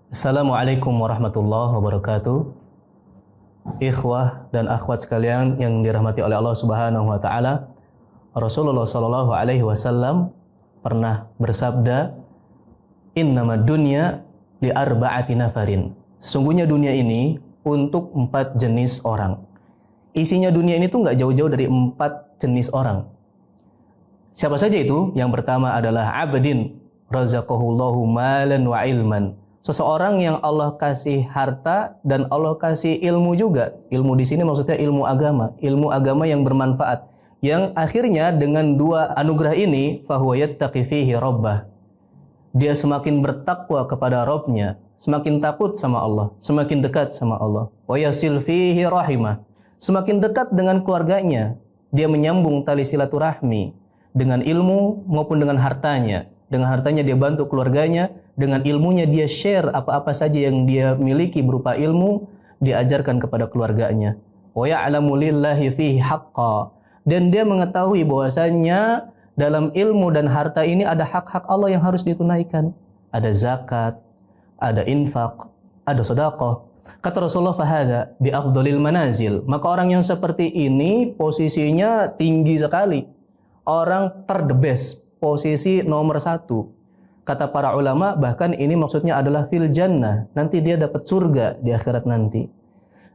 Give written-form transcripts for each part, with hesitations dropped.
Assalamualaikum warahmatullahi wabarakatuh. Ikhwah dan akhwat sekalian yang dirahmati oleh Allah Subhanahu wa taala. Rasulullah sallallahu alaihi wasallam pernah bersabda, "Innamad dunya li arba'ati nafarin." Sesungguhnya dunia ini untuk 4 jenis orang. Isinya dunia ini tuh nggak jauh-jauh dari 4 jenis orang. Siapa saja itu? Yang pertama adalah abdin razaqahullahu malan wa ilman. Seseorang yang Allah kasih harta dan Allah kasih ilmu juga. Ilmu di sini maksudnya ilmu agama yang bermanfaat. Yang akhirnya dengan 2 anugerah ini fahuwa yattaqi fihi rabbah. Dia semakin bertakwa kepada Rabb-nya, semakin takut sama Allah, semakin dekat sama Allah. Wa yasil fihi rahimah. Semakin dekat dengan keluarganya, dia menyambung tali silaturahmi dengan ilmu maupun dengan hartanya. Dengan hartanya dia bantu keluarganya, dengan ilmunya dia share apa-apa saja yang dia miliki berupa ilmu, diajarkan kepada keluarganya. Wa ya'lamu lillahi fihi haqqa. Dan dia mengetahui bahwasanya dalam ilmu dan harta ini ada hak-hak Allah yang harus ditunaikan. Ada zakat, ada infak, ada sedekah. Kata Rasulullah, fahadha bi afdhalil manazil. Maka orang yang seperti ini posisinya tinggi sekali. Orang the best, posisi nomor 1. Kata para ulama, bahkan ini maksudnya adalah fil jannah. Nanti dia dapat surga di akhirat nanti.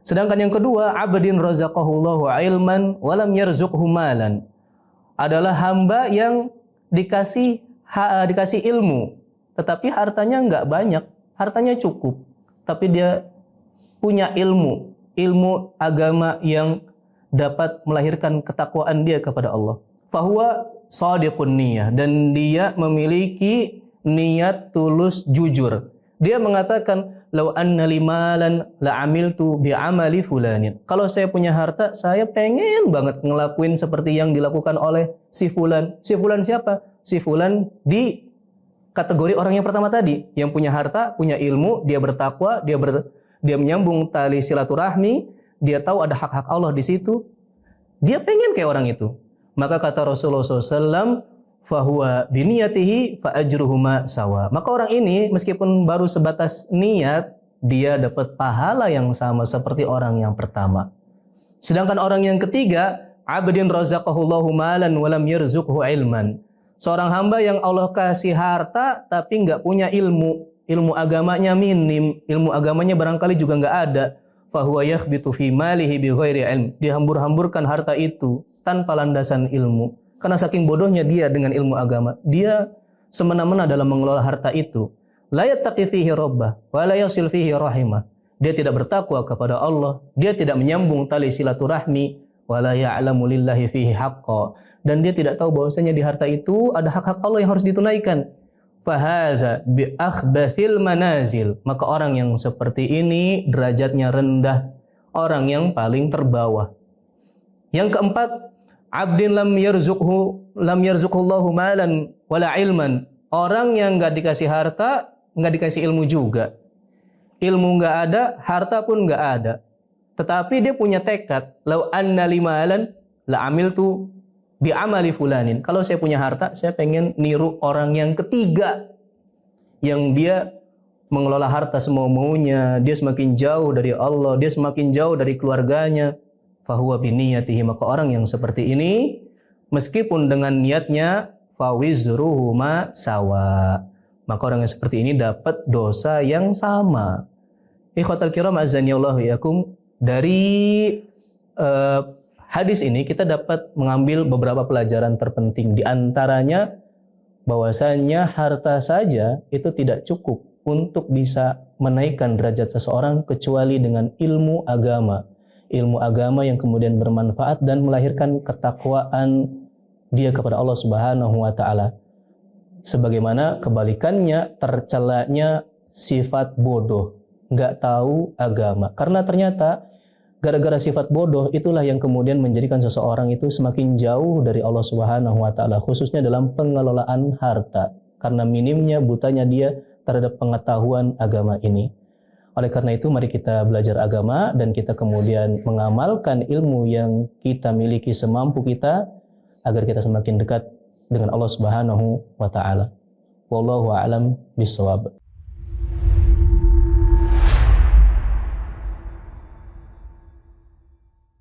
Sedangkan yang kedua, abdin razaqahullahu ilman walam yarzuqhu malan. Adalah hamba yang dikasih ilmu, tetapi hartanya enggak banyak, hartanya cukup. Tapi dia punya ilmu agama yang dapat melahirkan ketakwaan dia kepada Allah. Fahuwa shadiqun niyah, dan dia memiliki niat tulus jujur. Dia mengatakan, "Lau anna li malan la amiltu bi amali fulanin." Kalau saya punya harta, saya pengen banget ngelakuin seperti yang dilakukan oleh si fulan. Si fulan siapa? Si fulan di kategori orang yang pertama tadi, yang punya harta, punya ilmu, dia bertakwa, dia menyambung tali silaturahmi, dia tahu ada hak-hak Allah di situ. Dia pengen kayak orang itu. Maka kata Rasulullah SAW, fahuwa biniyatihi fa ajruhuma sawa. Maka orang ini meskipun baru sebatas niat, dia dapat pahala yang sama seperti orang yang pertama. Sedangkan orang yang ketiga, abdin razaqahullahu malan walam yarzuqhu ilman. Seorang hamba yang Allah kasih harta tapi nggak punya ilmu. Ilmu agamanya minim, ilmu agamanya barangkali juga nggak ada. Fahuwa yakhbitu fi malihi bighairi ilm. Dihambur-hamburkan harta itu tanpa landasan ilmu. Karena saking bodohnya dia dengan ilmu agama, dia semena-mena dalam mengelola harta itu. La yattaqi fihi rabbah wa la yasil fihi rahimah. Dia tidak bertakwa kepada Allah, dia tidak menyambung tali silaturahmi, wa la ya'lamu lillahi fihi haqqa. Dan dia tidak tahu bahwasanya di harta itu ada hak-hak Allah yang harus ditunaikan. Fahadza bi akhbathil manazil. Maka orang yang seperti ini derajatnya rendah, orang yang paling terbawah. Yang keempat, abdin lam yarzuqhullahu malan wala ilman. Orang yang enggak dikasih harta, enggak dikasih ilmu juga. Ilmu enggak ada, harta pun enggak ada. Tetapi dia punya tekad, lau anna limalan la amiltu bi amali fulanin. Kalau saya punya harta, saya pengen niru orang yang ketiga yang dia mengelola harta semau-maunya, dia semakin jauh dari Allah, dia semakin jauh dari keluarganya. Fahuwa biniyatihi. Maka orang yang seperti ini meskipun dengan niatnya fawizruhuma sawa, maka orang yang seperti ini dapat dosa yang sama. Ikhwatal kiram azani Allah yakum. Dari hadis ini kita dapat mengambil beberapa pelajaran terpenting. Di antaranya bahwasanya harta saja itu tidak cukup untuk bisa menaikkan derajat seseorang kecuali dengan ilmu agama. Ilmu agama yang kemudian bermanfaat dan melahirkan ketakwaan dia kepada Allah Subhanahu wa taala. Sebagaimana kebalikannya, tercelanya sifat bodoh, nggak tahu agama. Karena ternyata gara-gara sifat bodoh itulah yang kemudian menjadikan seseorang itu semakin jauh dari Allah Subhanahu wa taala, khususnya dalam pengelolaan harta. Karena minimnya, butanya dia terhadap pengetahuan agama ini. Oleh karena itu, mari kita belajar agama dan kita kemudian mengamalkan ilmu yang kita miliki semampu kita agar kita semakin dekat dengan Allah Subhanahu wa taala. Wallahu a'lam bishawab.